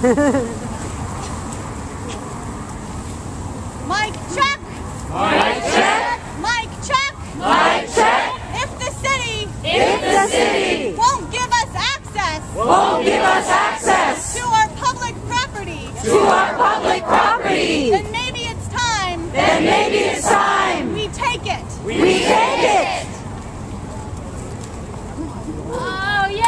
Mic check! Mic check! Mic check! Mic check! If the city won't give us access to our public property, then maybe it's time we take it. we take it. Oh yeah!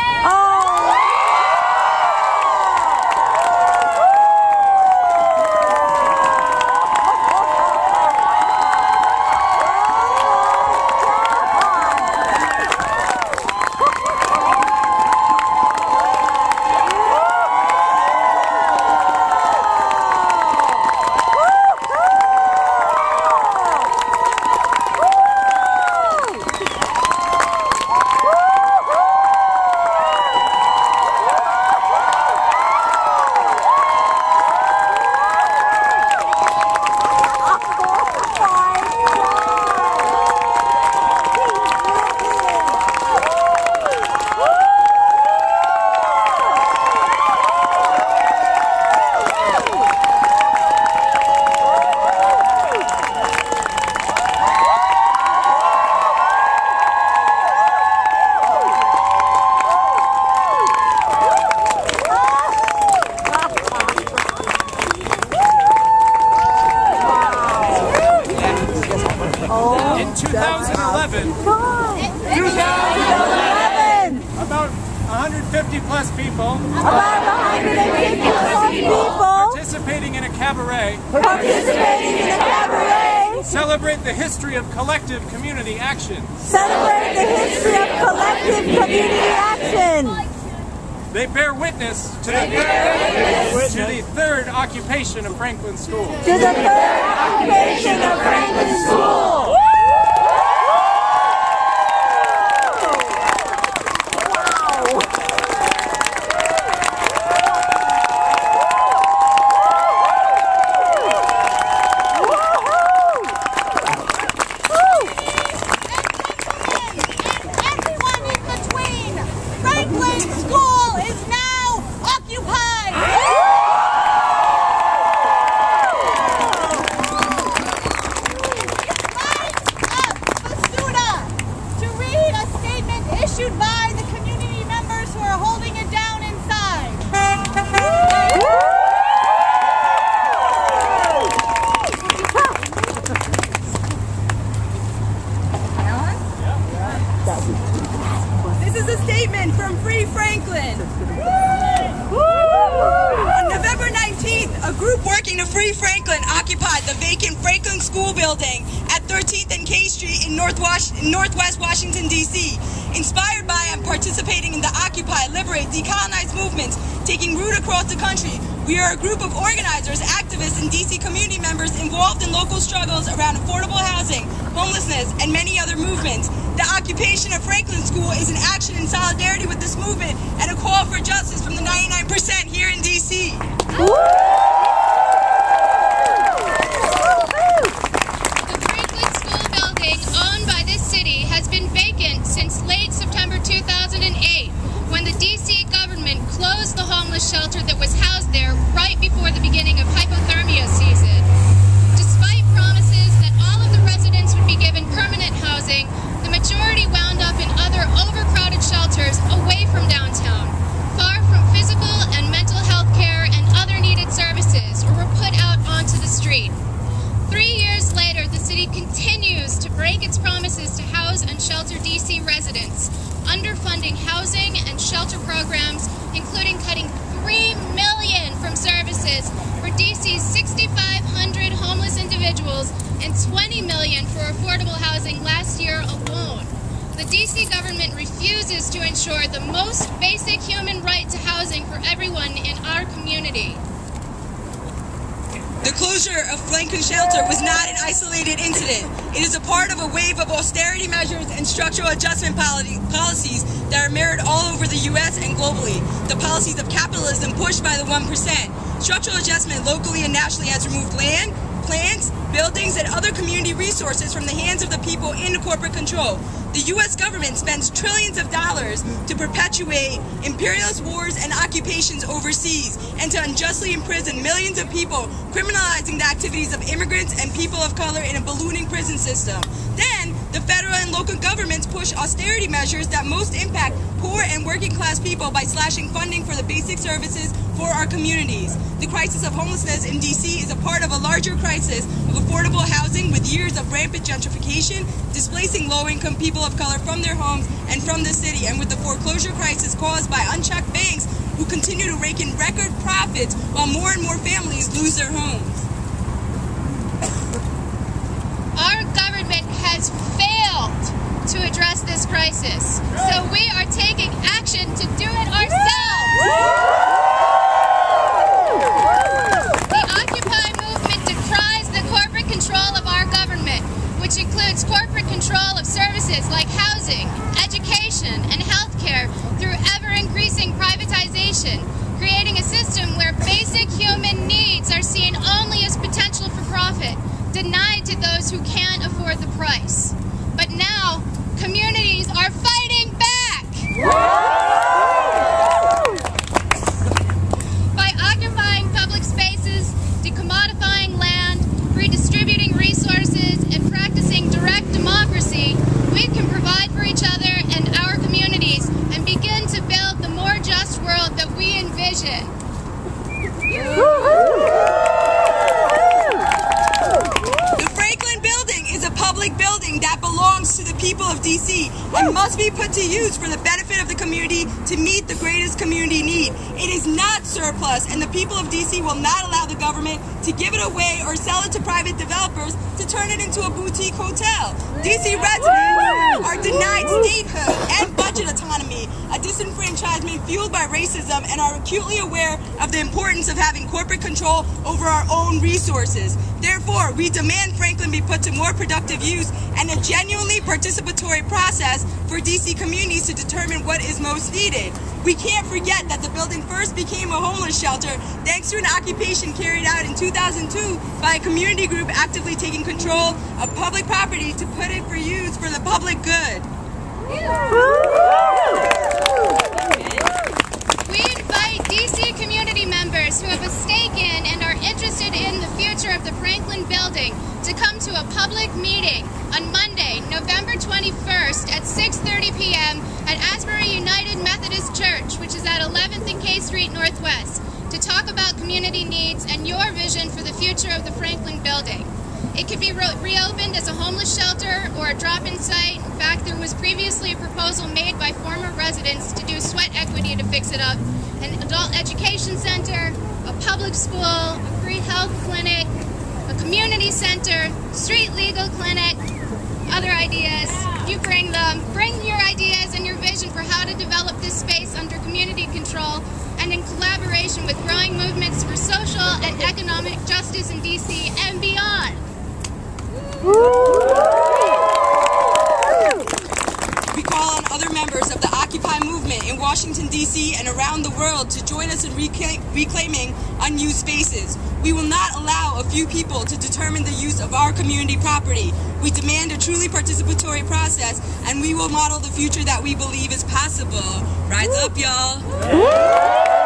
In 2011, about 150 plus people participating in a cabaret celebrate the history of collective community action. They bear witness to the third occupation of Franklin School. Everyone in between, Franklin School is now occupied. Basuda to read a statement issued by the community members who are holding it down inside. This is a statement from Free Franklin. On November 19th, a group working to free Franklin occupied the vacant Franklin School building at 13th and K Street in Northwest Washington, D.C. Inspired by and participating in the Occupy, Liberate, Decolonize movements taking root across the country, we are a group of organizers, activists, and D.C. community members involved in local struggles around affordable housing, homelessness, and many other movements. The occupation of Franklin School is an action in solidarity with this movement and a call for justice from the 99% here in D.C. The Franklin School building, owned by this city, has been vacant since late September 2008, when the D.C. government closed the homeless shelter that was housed there right before the beginning of hypothermia season. Despite promises that all of the residents would be given permanent housing, the majority wound up in other overcrowded shelters away from downtown, far from physical and mental health care and other needed services, or were put out onto the street. 3 years later, the city continues to break its promises to house and shelter D.C. residents, underfunding housing and shelter programs, including cutting $3 million from services for D.C.'s 6,500 homeless individuals and $20 million for affordable housing last year alone. The D.C. government refuses to ensure the most basic human right to housing for everyone in our community. The closure of Franklin Shelter was not an isolated incident. It is a part of a wave of austerity measures and structural adjustment policies that are mirrored all over the U.S. and globally. The policies of capitalism pushed by the 1%. Structural adjustment locally and nationally has removed land, plants, buildings, and other community resources from the hands of the people into corporate control. The U.S. government spends trillions of dollars to perpetuate imperialist wars and occupations overseas and to unjustly imprison millions of people, criminalizing the activities of immigrants and people of color in a ballooning prison system. Then, the federal and local governments push austerity measures that most impact poor and working class people by slashing funding for the basic services for our communities. The crisis of homelessness in D.C. is a part of a larger crisis of affordable housing with years of rampant gentrification, displacing low-income people of color from their homes and from the city, and with the foreclosure crisis caused by unchecked banks who continue to rake in record profits while more and more families lose their homes. Our government has failed to address this crisis, so we are taking action to do it ourselves. The Occupy movement decries the corporate control of our government, which includes corporate control of services like housing, education, and healthcare through ever-increasing privatization, creating a system where basic human needs are seen only as potential for profit, denied to those who can't afford the price. But now, communities are fighting back! By occupying public spaces, decommodifying land, redistributing resources, and practicing direct democracy, we can provide for each other and our communities and begin to build the more just world that we envision. Public building that belongs to the people of D.C. and must be put to use for the benefit of the community to meet the greatest community need. It is not surplus, and the people of D.C. will not allow the government to give it away or sell it to private developers to turn it into a boutique hotel. D.C. residents are denied statehood and budget autonomy, a disenfranchisement fueled by racism, and are acutely aware of the importance of having corporate control over our own resources. Therefore, we demand Franklin be put to more productive use and a genuinely participatory process for D.C. communities to determine what is most needed. We can't forget that the building first became a homeless shelter thanks to an occupation carried out in 2002 by a community group actively taking control of public property to put it for use for the public good. We invite D.C. community members who have a stake in and are interested in the future of the Franklin building to come to a public meeting on Monday, November 21st at 6:30 p.m. at Asbury United Methodist Church, which is at 11th and K Street Northwest, to talk about community needs and your vision for the future of the Franklin building. It could be reopened as a homeless shelter or a drop-in site. In fact, there was previously a proposal made by former residents to do sweat equity to fix it up, an adult education center, a public school, a free health clinic, a community center, street legal clinic, other ideas. You bring them. Bring your ideas and your vision for how to develop this space under community control and in collaboration with growing movements for social and economic justice in D.C. and beyond. We call on other members of the Occupy movement in Washington, D.C. and around the world to join us in reclaiming unused spaces. We will not allow a few people to determine the use of our community property. We demand a truly participatory process, and we will model the future that we believe is possible. Rise up, y'all.